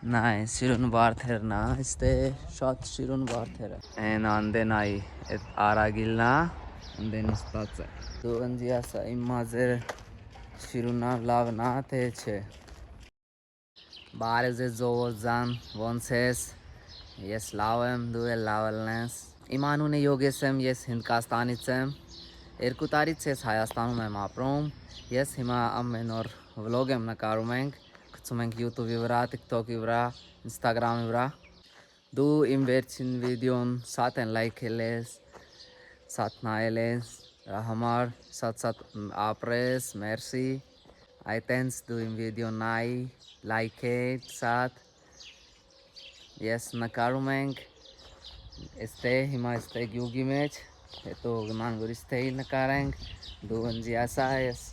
Նայ, սիրուն վարդերն է, այստե շատ սիրուն վարդեր է։ Այն անդեն այ այդ արագիլն է, անդեն ստած է։ Դու ընձի ասա իմ մազերը սիրունա լավն է, թե չէ։ Բարև ձեզ զովոզան, ոնց ես։ Ես լավ եմ, դու էլ լավ ես։ Իմ անունը Յոգես եմ, ես Հնդկաստանից եմ։ 2 տարից ես Հայաստանում եմ ապրում։ Ես հիմա ամեն օր վլոգ եմ նկարում ենք, գցում ենք YouTube-ի վրա, TikTok-ի վրա, Instagram-ի վրա։ Դու իմ վերջին վիդեոն շատ են լայքել ես, շատ նայել ես, դրա համար շատ ապրես, մերսի։ Այտենց դու իմ վիդեոն նայ, լայքել, շատ։ Ես նկարում ենք, այստե հիմա այստե գյուղի մեջ, հետո գնանք ուրիշ տեղ նկարենք, դու ինձ ասա ես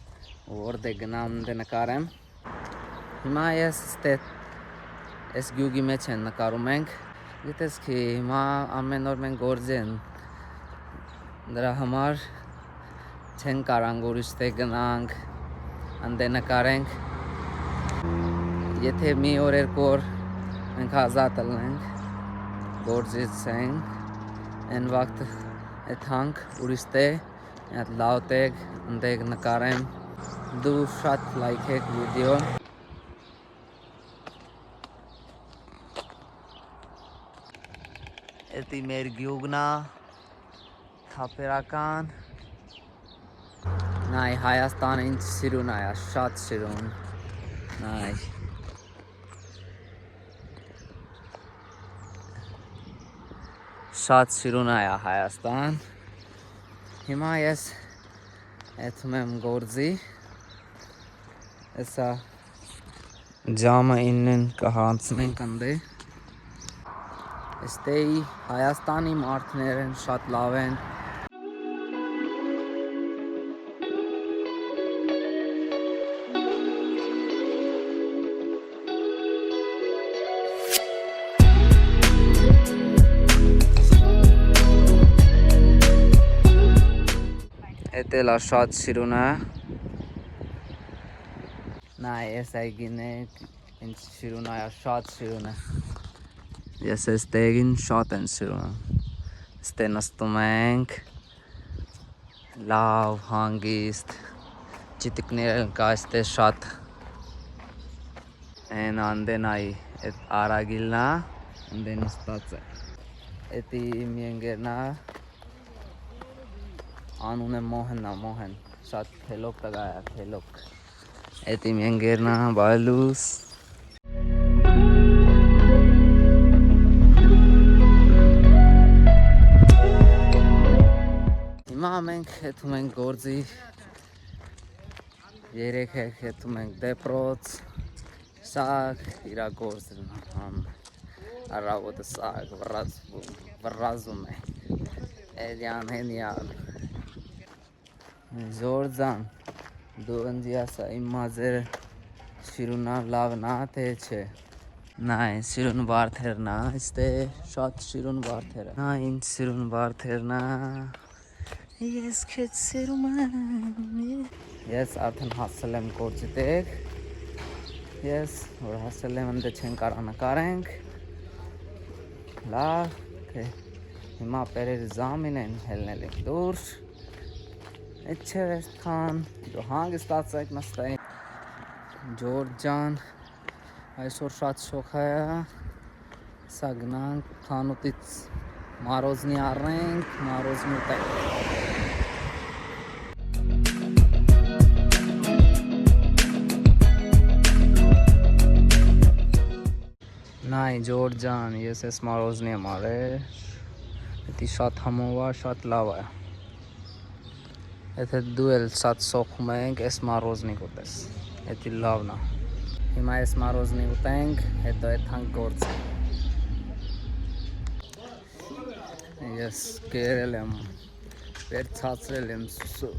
որտե գնամ դե նկարեմ։ Հիմա ես այս գյուղի մեջ են նկարում ենք, գիտես କି հիմա ամեն օր մենք գործ են, դրա համար չեն կարանք ուրիշ տեղ գնանք, անդե նկարենք։ Եթե մի օր 2 օր մենք ազատ ենք, գործից ենք, այն վաղտ եթանք ուրիշ տեղ, այդ լավ տեղ, անդեղ նկարեմ, դու շատ լայքեք վիդեոն։ Էդի մեր գյուղն է, թափերական։ Նայ Հայաստանը ինչ սիրուն է, շատ սիրուն։ Նայ։ Շատ սիրուն է Հայաստան։ Հիմա ես եթում եմ գործի։ Էսա ժամը 9-ին կհանցնենք անդե։ Էստեի Հայաստանի մարդներն շատ լավ են։ Էտելա շատ սիրուն է։ Նայ, ես այգին է, ինչ սիրուն է, շատ սիրուն է։ Ես այս տեղին շատ են սիրուն։ Ստե նստում ենք, լավ, հանգիստ, ճիտիկներ կա այստե շատ։ Այն անդեն այ այդ արագիլն է, անդեն ստած է։ Էդի իմ ենգերն է, անուն է Մոհեն, շատ թելոք տղա է, թելոք։ Էդ իմ ենգերն է, բայլուս։ Հիմա մենք հետում ենք գործի, երեք հետում ենք դեպրոց, սաղ իրա գործն առավոտը սաղ վռազում է, էդյան հենյան։ Զորձան, դու ընձի ասա իմ մազերը սիրունա լավն է, թե չէ։ Նայ, սիրուն վարդերն է, այստե շատ սիրուն վարդեր է։ Նայ, ինչ սիրուն վարդերն է։ Ես քեզ սիրում եմ։ Ես արդեն հասել եմ գործի տեղ։ Ես որ հասել եմ, ընդ չեն կարող նկարենք։ Լավ, հիմա պերերը զամին են հելնել ենք դուրս։ Այդ չէ այստան, դու հանգստացեք նստեք։ Ջորջ ջան, այսօր շատ շոգ է։ Սա գնանք խանութից մարոզնի առնենք, մարոզնի ուտենք։ Նայ ջորջ ջան, ես այս մարոզնի եմ արել։ Էդի շատ համով է, շատ լավ է։ Եթե դու էլ շատ սոխում ենք, այս մարոզնի կուտես, էդի լավն է։ Հիմա այս մարոզնի ուտենք, հետո եթանք գործ։ Ես կերել եմ, վերցացրել եմ սուսու,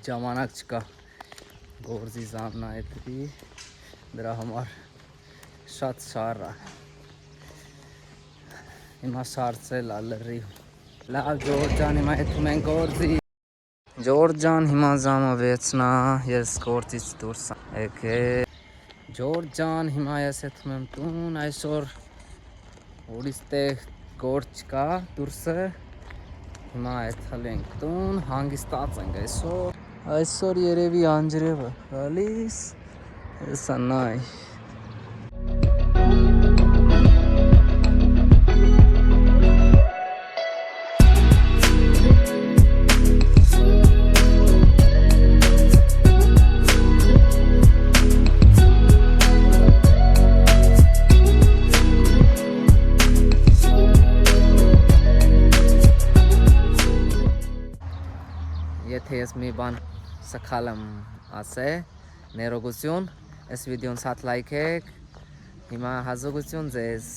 ժամանակ չկա, գործի զամն է էդի, դրա համար շատ շար է։ Հիմա շարցել ալրի։ Լավ ջորջ ջան, հիմա եթում ենք գործի։ Ջորջ ջան, հիմա ժամը 6-ն է, ես գործից դուրս եմ եկել։ Ջորջան, հիմա ես հետում եմ տուն, այսօր ուրիշ տեղ գործ կա դուրսը, հիմա այդքալ ենք տուն, հանգստած ենք այսօր երևի անջրևը գալիս, հեսա նայ Եթե ես մի բան սխալ եմ ասել, ներողություն, այս վիդեոն շատ լայքեք, հիմա հաջողություն ձեզ